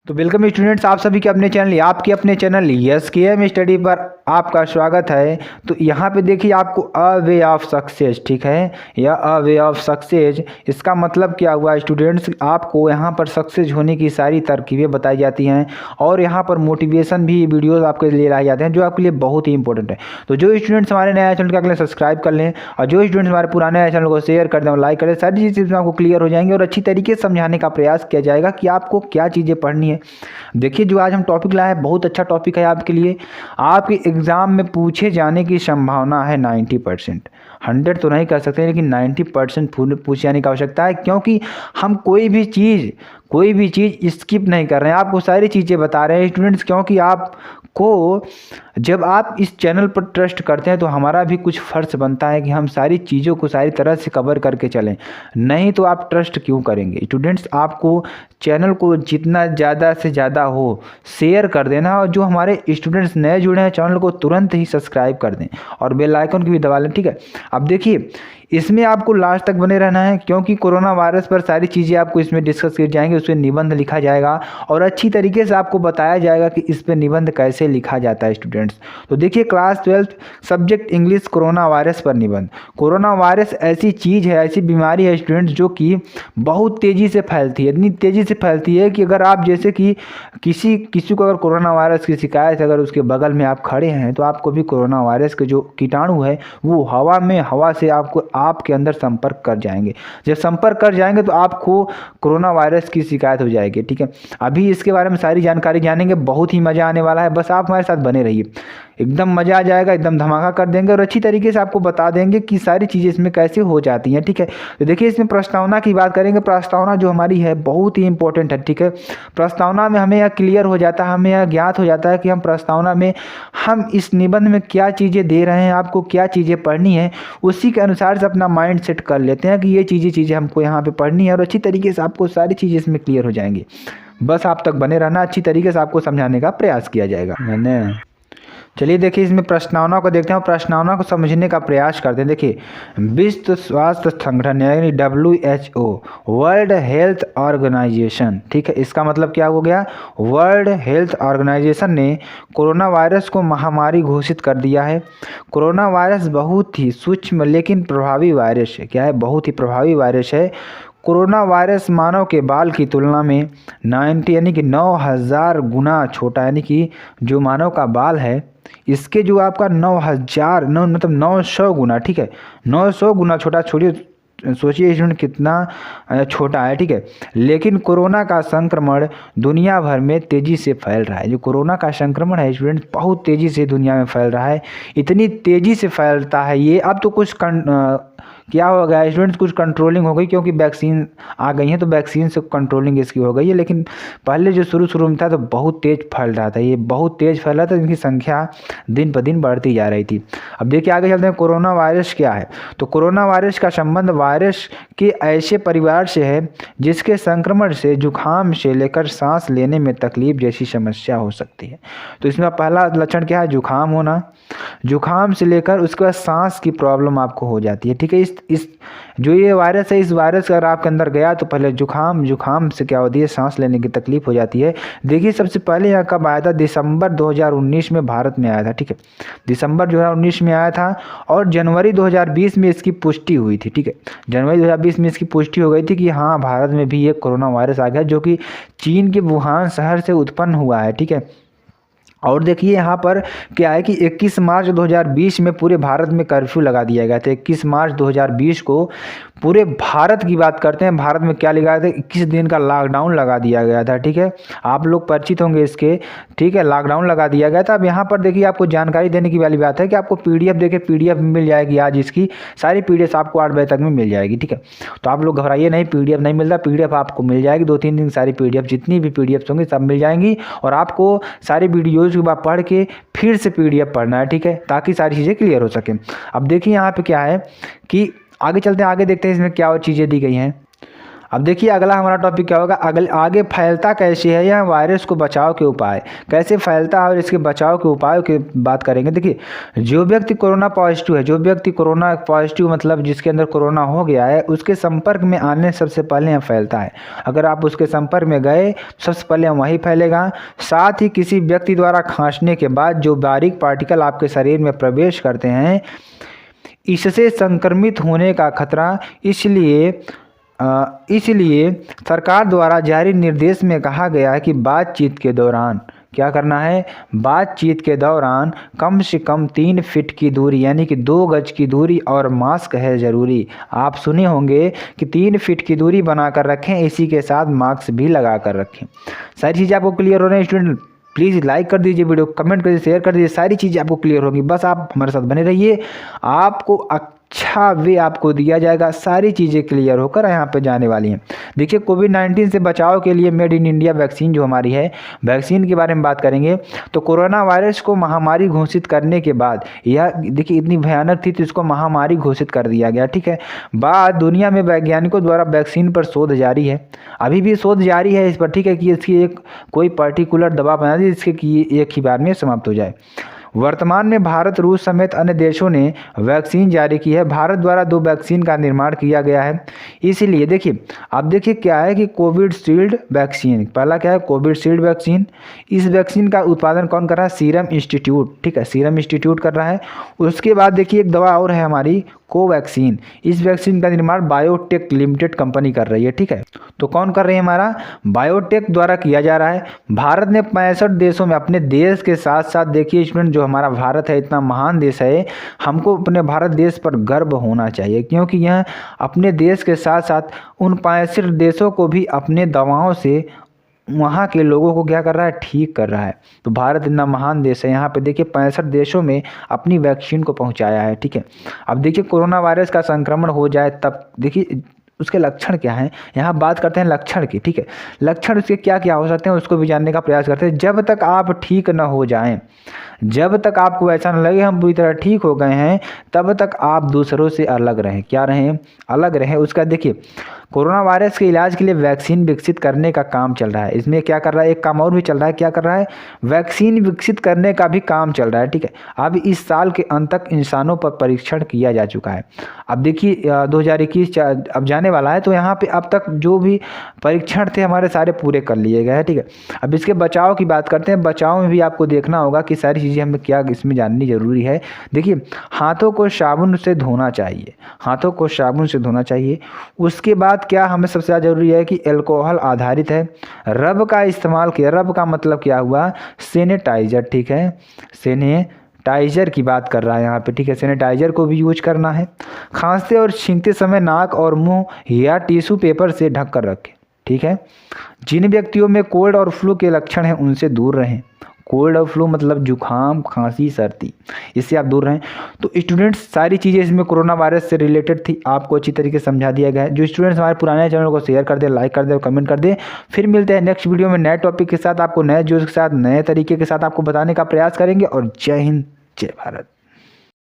तो welcome students, आप सभी के अपने चैनल आपके अपने चैनल यस के एम स्टडी पर आपका स्वागत है। तो यहाँ पे देखिए आपको अ वे ऑफ सक्सेस, ठीक है, या अ वे ऑफ सक्सेस, इसका मतलब क्या हुआ स्टूडेंट्स, आपको यहाँ पर सक्सेस होने की सारी तरकीबें बताई जाती हैं और यहाँ पर मोटिवेशन भी वीडियोस आपके लिए लाए जाते हैं जो आपके लिए बहुत ही इंपॉर्टेंट है। तो जो स्टूडेंट्स हमारे नया चैनल के लिए सब्सक्राइब कर लें और जो स्टूडेंट्स हमारे पुराने चैनल को शेयर कर दें और लाइक करें, सारी चीज़ें आपको क्लियर हो जाएंगी और अच्छी तरीके से समझाने का प्रयास किया जाएगा कि आपको क्या चीज़ें पढ़नी है। देखिए जो आज हम टॉपिक लाए हैं बहुत अच्छा टॉपिक है आपके लिए। आपके एग्ज़ाम में पूछे जाने की संभावना है 90%। 100 तो नहीं कर सकते लेकिन 90% पूछे जाने की आवश्यकता है, क्योंकि हम कोई भी चीज़ स्किप नहीं कर रहे हैं, आपको सारी चीज़ें बता रहे हैं स्टूडेंट्स, क्योंकि आपको जब आप इस चैनल पर ट्रस्ट करते हैं तो हमारा भी कुछ फ़र्ज बनता है कि हम सारी चीज़ों को सारी तरह से कवर करके चलें, नहीं तो आप ट्रस्ट क्यों करेंगे स्टूडेंट्स। आपको चैनल को जितना ज़्यादा से ज़्यादा हो शेयर कर देना और जो हमारे स्टूडेंट्स नए जुड़े हैं चैनल को तुरंत ही सब्सक्राइब कर दें और बेल आइकन की भी दबा लें, ठीक है। अब देखिए इसमें आपको लास्ट तक बने रहना है, क्योंकि कोरोना वायरस पर सारी चीज़ें आपको इसमें डिस्कस की जाएंगी, उसमें निबंध लिखा जाएगा और अच्छी तरीके से आपको बताया जाएगा कि इस पर निबंध कैसे लिखा जाता है स्टूडेंट्स। तो देखिए class 12 subject English, corona virus पर निबंध। कोरोना वायरस ऐसी चीज़ है, ऐसी बीमारी है स्टूडेंट्स जो कि बहुत तेज़ी से फैलती है, इतनी तेज़ी से फैलती है कि अगर आप जैसे कि किसी को अगर कोरोना वायरस की शिकायत है, अगर उसके बगल में आप खड़े हैं तो आपको भी कोरोना वायरस के जो कीटाणु है वो हवा से आपके अंदर संपर्क कर जाएंगे। जब संपर्क कर जाएंगे तो आपको कोरोना वायरस की शिकायत हो जाएगी, ठीक है। अभी इसके बारे में सारी जानकारी जानेंगे, बहुत ही मज़ा आने वाला है, बस आप हमारे साथ बने रहिए, एकदम मज़ा आ जाएगा, एकदम धमाका कर देंगे और अच्छी तरीके से आपको बता देंगे कि सारी चीज़ें इसमें कैसे हो जाती हैं, ठीक है। तो देखिए इसमें प्रस्तावना की बात करेंगे। प्रस्तावना जो हमारी है बहुत ही इंपॉर्टेंट है, ठीक है। प्रस्तावना में हमें यह क्लियर हो जाता है, हमें यह ज्ञात हो जाता है कि हम प्रस्तावना में हम इस निबंध में क्या चीज़ें दे रहे हैं, आपको क्या चीज़ें पढ़नी है, उसी के अनुसार से अपना माइंड सेट कर लेते हैं कि ये चीज़ें हमको यहाँ पे पढ़नी है और अच्छी तरीके से आपको सारी चीज़ें इसमें क्लियर हो जाएंगी। बस आप तक बने रहना, अच्छी तरीके से आपको समझाने का प्रयास किया जाएगा। मैंने चलिए देखिए इसमें प्रस्तावना को देखते हैं और प्रस्तावना को समझने का प्रयास करते हैं। देखिए विश्व स्वास्थ्य संगठन यानी WHO, वर्ल्ड हेल्थ ऑर्गेनाइजेशन, ठीक है, इसका मतलब क्या हो गया, वर्ल्ड हेल्थ ऑर्गेनाइजेशन ने कोरोना वायरस को महामारी घोषित कर दिया है। कोरोना वायरस बहुत ही सूक्ष्म लेकिन प्रभावी वायरस है। क्या है, बहुत ही प्रभावी वायरस है। कोरोना वायरस मानव के बाल की तुलना में 90 यानी कि 9000 गुना छोटा, यानी कि जो मानव का बाल है इसके जो आपका 900 गुना, ठीक है, 900 गुना छोटा। सोचिए स्टूडेंट कितना छोटा है, ठीक है। लेकिन कोरोना का संक्रमण दुनिया भर में तेज़ी से फैल रहा है। जो कोरोना का संक्रमण है स्टूडेंट बहुत तेज़ी से दुनिया में फैल रहा है, इतनी तेज़ी से फैलता है ये। अब तो कुछ क्या हो गया स्टूडेंट्स, कुछ कंट्रोलिंग हो गई क्योंकि वैक्सीन आ गई है, तो वैक्सीन से कंट्रोलिंग इसकी हो गई है। लेकिन पहले जो शुरू में था तो बहुत तेज़ फैल रहा था, ये बहुत तेज़ फैल रहा था, इनकी संख्या दिन पर दिन बढ़ती जा रही थी। अब देखिए आगे चलते हैं, कोरोना वायरस क्या है। तो कोरोना वायरस का संबंध वायरस के ऐसे परिवार से है जिसके संक्रमण से जुकाम से लेकर सांस लेने में तकलीफ जैसी समस्या हो सकती है। तो इसमें पहला लक्षण क्या है, जुकाम होना। जुकाम से लेकर उसके बाद सांस की प्रॉब्लम आपको हो जाती है, ठीक है। इस जो ये वायरस है, इस वायरस अगर आपके अंदर गया तो पहले जुकाम से क्या होती है, सांस लेने की तकलीफ हो जाती है। देखिए सबसे पहले यहाँ कब आया था, दिसंबर 2019 में भारत में आया था, ठीक है, दिसंबर 2019 में आया था और जनवरी 2020 में इसकी पुष्टि हुई थी, ठीक है। जनवरी 2020 में इसकी पुष्टि हो गई थी कि हाँ भारत में भी ये कोरोना वायरस आ गया, जो कि चीन के वुहान शहर से उत्पन्न हुआ है, ठीक है। और देखिए यहाँ पर क्या है कि 21 मार्च 2020 में पूरे भारत में कर्फ्यू लगा दिया गया था। 21 मार्च 2020 को पूरे भारत की बात करते हैं, भारत में क्या लगा था, 21 दिन का लॉकडाउन लगा दिया गया था, ठीक है। आप लोग परिचित होंगे इसके, ठीक है, लॉकडाउन लगा दिया गया था। अब यहाँ पर देखिए आपको जानकारी देने की वाली बात है कि आपको PDF देखिए, PDF मिल जाएगी आज, इसकी सारी PDF आपको 8 बजे तक में मिल जाएगी, ठीक है। तो आप लोग घबराइए नहीं, PDF नहीं मिल रहा, PDF आपको मिल जाएगी 2-3 दिन, सारी PDF जितनी भी PDF होंगी सब मिल जाएंगी और आपको सारी वीडियोज़ के बाद पढ़ के फिर से PDF पढ़ना है, ठीक है, ताकि सारी चीज़ें क्लियर हो सकें। अब देखिए यहाँ पे क्या है कि आगे चलते हैं, आगे देखते हैं इसमें क्या और चीज़ें दी गई हैं। अब देखिए अगला हमारा टॉपिक क्या होगा, आगे फैलता कैसे है यह वायरस को बचाव के उपाय, कैसे फैलता है और इसके बचाव के उपायों की बात करेंगे। देखिए जो व्यक्ति कोरोना पॉजिटिव है, जो व्यक्ति कोरोना पॉजिटिव मतलब जिसके अंदर कोरोना हो गया है, उसके संपर्क में आने सबसे पहले यह फैलता है। अगर आप उसके संपर्क में गए सबसे पहले वही फैलेगा। साथ ही किसी व्यक्ति द्वारा खांसने के बाद जो बारीक पार्टिकल आपके शरीर में प्रवेश करते हैं, इससे संक्रमित होने का खतरा, इसलिए सरकार द्वारा जारी निर्देश में कहा गया है कि बातचीत के दौरान क्या करना है, बातचीत के दौरान कम से कम 3 फीट की दूरी यानी कि 2 गज की दूरी और मास्क है ज़रूरी। आप सुने होंगे कि 3 फीट की दूरी बनाकर रखें, इसी के साथ मास्क भी लगा कर रखें। सारी चीज़ें आपको क्लियर हो रही हैं स्टूडेंट? प्लीज़ लाइक कर दीजिए वीडियो, कमेंट कर दीजिए, शेयर कर दीजिए, सारी चीज़ें आपको क्लियर होगी। बस आप हमारे साथ बने रहिए, आपको अच्छा वे आपको दिया जाएगा, सारी चीज़ें क्लियर होकर यहाँ पे जाने वाली हैं। देखिए कोविड-19 से बचाव के लिए मेड इन इंडिया वैक्सीन जो हमारी है, वैक्सीन के बारे में बात करेंगे। तो कोरोना वायरस को महामारी घोषित करने के बाद यह देखिए इतनी भयानक थी तो इसको महामारी घोषित कर दिया गया, ठीक है। बाद दुनिया में वैज्ञानिकों द्वारा वैक्सीन पर शोध जारी है, अभी भी शोध जारी है इस पर, ठीक है, कि इसकी एक कोई पर्टिकुलर दवा बना दी जिसके कि एक ही बार में समाप्त हो जाए। वर्तमान में भारत, रूस समेत अन्य देशों ने वैक्सीन जारी की है। भारत द्वारा 2 वैक्सीन का निर्माण किया गया है। इसीलिए देखिए अब देखिए क्या है कि कोविशील्ड वैक्सीन, पहला क्या है कोविशील्ड वैक्सीन। इस वैक्सीन का उत्पादन कौन कर रहा है, सीरम इंस्टीट्यूट, ठीक है, सीरम इंस्टीट्यूट कर रहा है। उसके बाद देखिए एक दवा और है हमारी कोवैक्सीन, इस वैक्सीन का निर्माण बायोटेक लिमिटेड कंपनी कर रही है, ठीक है। तो कौन कर रही है, हमारा बायोटेक द्वारा किया जा रहा है। भारत ने 65 देशों में अपने देश के साथ साथ देखिए स्टूडेंट जो हमारा भारत है इतना महान देश है, हमको अपने भारत देश पर गर्व होना चाहिए, क्योंकि यह अपने देश के साथ साथ उन 65 देशों को भी अपने दवाओं से वहाँ के लोगों को क्या कर रहा है, ठीक कर रहा है। तो भारत इतना महान देश है, यहाँ पे देखिए 65 देशों में अपनी वैक्सीन को पहुँचाया है, ठीक है। अब देखिए कोरोना वायरस का संक्रमण हो जाए तब देखिए उसके लक्षण क्या हैं, यहाँ बात करते हैं लक्षण की, ठीक है। लक्षण उसके क्या क्या हो सकते हैं उसको भी जानने का प्रयास करते हैं। जब तक आप ठीक न हो जाएं, जब तक आपको ऐसा न लगे हम पूरी तरह ठीक हो गए हैं, तब तक आप दूसरों से अलग रहें। क्या रहें, अलग रहें। उसका देखिए कोरोना वायरस के इलाज के लिए वैक्सीन विकसित करने का काम चल रहा है। इसमें क्या कर रहा है, एक काम और भी चल रहा है, क्या कर रहा है, वैक्सीन विकसित करने का भी काम चल रहा है, ठीक है। अब इस साल के अंत तक इंसानों पर परीक्षण किया जा चुका है। अब देखिए 2021 अब जाने वाला है, तो यहाँ पे अब तक जो भी परीक्षण थे हमारे सारे पूरे कर लिए गए हैं, ठीक है। अब इसके बचाव की बात करते हैं। बचाव में भी आपको देखना होगा कि सारी चीज़ें हमें क्या इसमें जाननी जरूरी है। देखिए हाथों को साबुन से धोना चाहिए, हाथों को साबुन से धोना चाहिए। उसके बाद क्या हमें सबसे ज़्यादा जरूरी है कि अल्कोहल आधारित है, रब का इस्तेमाल किया। रब का मतलब क्या हुआ, सैनिटाइजर, ठीक है, सैनिटाइजर की बात कर रहा है यहाँ पे, ठीक है। सैनिटाइजर को भी यूज करना है। खांसते और छींकते समय नाक और मुंह या टिश्यू पेपर से ढक कर रखें, ठीक है। जिन व्यक्तियों में कोल्ड और फ्लू के लक्षण हैं उनसे दूर रहें। कोल्ड और फ्लू मतलब जुखाम, खांसी, सर्दी, इससे आप दूर रहें। तो स्टूडेंट्स सारी चीज़ें इसमें कोरोना वायरस से रिलेटेड थी, आपको अच्छी तरीके से समझा दिया गया है। जो स्टूडेंट्स हमारे पुराने चैनल को शेयर कर दे, लाइक कर दे और कमेंट कर दे। फिर मिलते हैं नेक्स्ट वीडियो में नए टॉपिक के साथ, आपको नए जोश के साथ, नए तरीके के साथ आपको बताने का प्रयास करेंगे। और जय हिंद, जय भारत।